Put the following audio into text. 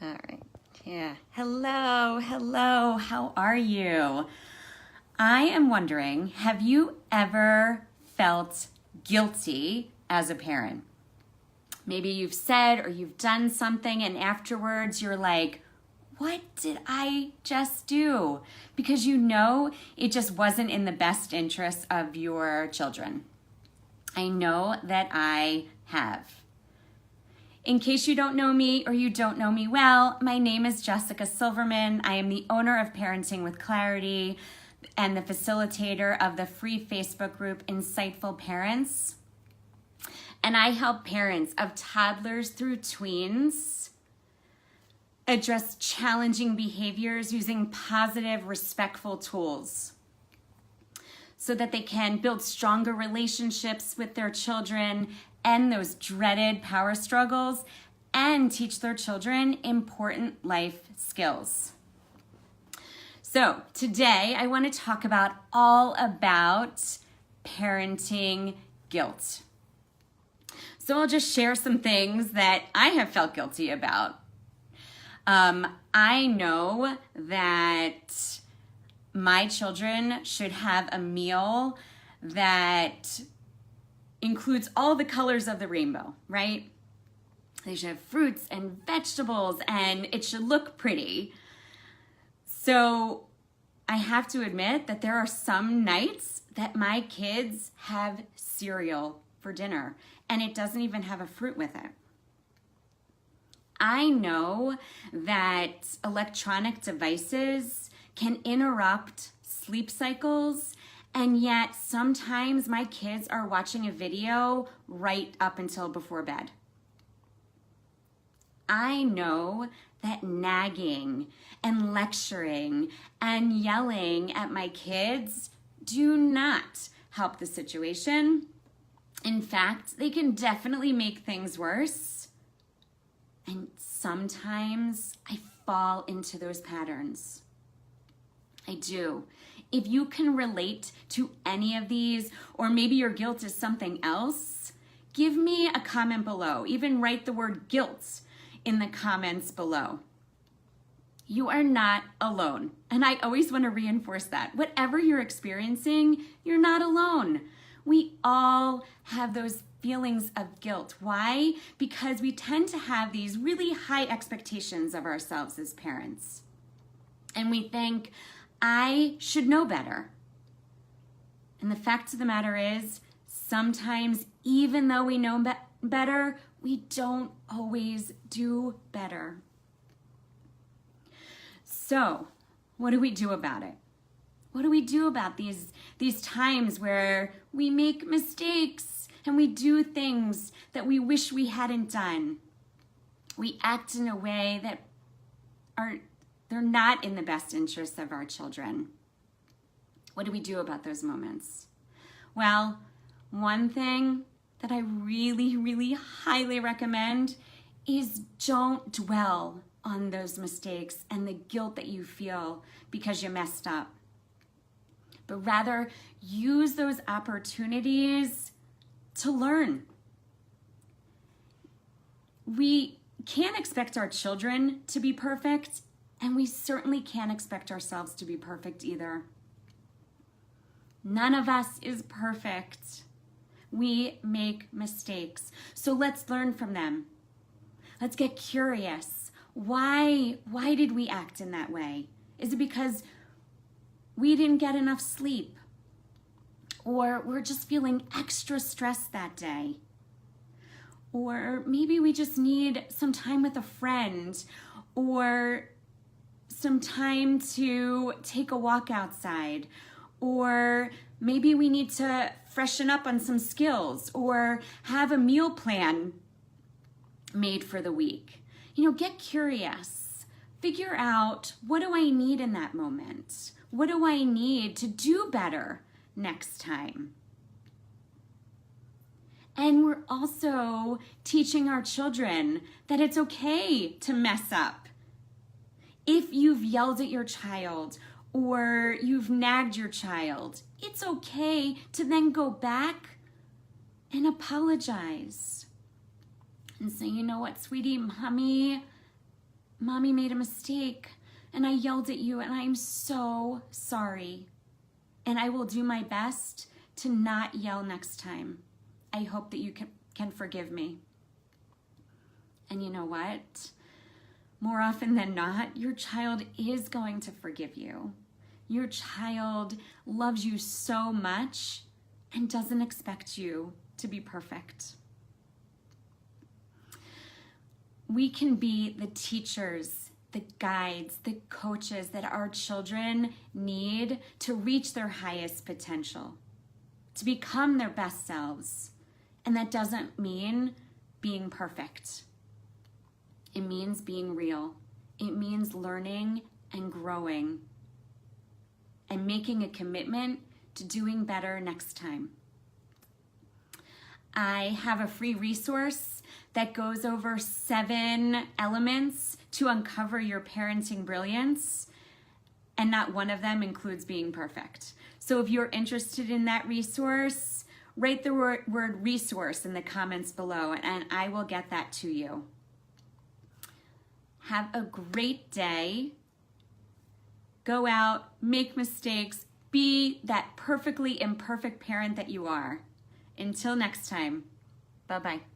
All right. Yeah. Hello. How are you? I am wondering, have you ever felt guilty as a parent? Maybe you've said or you've done something and afterwards you're like, what did I just do? Because you know it just wasn't in the best interest of your children. I know that I have. In case you don't know me or you don't know me well, my name is Jessica Silverman. I am the owner of Parenting with Clarity and the facilitator of the free Facebook group Insightful Parents. And I help parents of toddlers through tweens address challenging behaviors using positive, respectful tools so that they can build stronger relationships with their children, end those dreaded power struggles, and teach their children important life skills. So today I want to talk all about parenting guilt. So I'll just share some things that I have felt guilty about. I know that my children should have a meal that includes all the colors of the rainbow, right? They should have fruits and vegetables and it should look pretty. So I have to admit that there are some nights that my kids have cereal for dinner and it doesn't even have a fruit with it. I know that electronic devices can interrupt sleep cycles, and yet sometimes my kids are watching a video right up until before bed. I know that nagging and lecturing and yelling at my kids do not help the situation. In fact, they can definitely make things worse. And sometimes I fall into those patterns. I do. If you can relate to any of these, or maybe your guilt is something else, give me a comment below. Even write the word guilt in the comments below. You are not alone. And I always want to reinforce that. Whatever you're experiencing, you're not alone. We all have those feelings of guilt. Why? Because we tend to have these really high expectations of ourselves as parents. And we think, I should know better. And the fact of the matter is, sometimes even though we know better, we don't always do better. So, what do we do about it? What do we do about these times where we make mistakes and we do things that we wish we hadn't done? We act in a way that they're not in the best interest of our children. What do we do about those moments? Well, one thing that I really, really highly recommend is don't dwell on those mistakes and the guilt that you feel because you messed up. But rather use those opportunities to learn. We can't expect our children to be perfect, and we certainly can't expect ourselves to be perfect either. None of us is perfect. We make mistakes. So let's learn from them. Let's get curious. Why did we act in that way? Is it because we didn't get enough sleep? Or we're just feeling extra stressed that day? Or maybe we just need some time with a friend, or some time to take a walk outside, or maybe we need to freshen up on some skills or have a meal plan made for the week. Get curious. Figure out, what do I need in that moment? What do I need to do better next time? And we're also teaching our children that it's okay to mess up. If you've yelled at your child or you've nagged your child, it's okay to then go back and apologize and say, you know what, sweetie, mommy Mommy made a mistake and I yelled at you and I'm so sorry. And I will do my best to not yell next time. I hope that you can forgive me. And you know what? More often than not, your child is going to forgive you. Your child loves you so much and doesn't expect you to be perfect. We can be the teachers, the guides, the coaches that our children need to reach their highest potential, to become their best selves. And that doesn't mean being perfect. It means being real. It means learning and growing and making a commitment to doing better next time. I have a free resource that goes over 7 elements to uncover your parenting brilliance, and not one of them includes being perfect. So if you're interested in that resource, write the word resource in the comments below and I will get that to you. Have a great day. Go out, make mistakes, be that perfectly imperfect parent that you are. Until next time, bye-bye.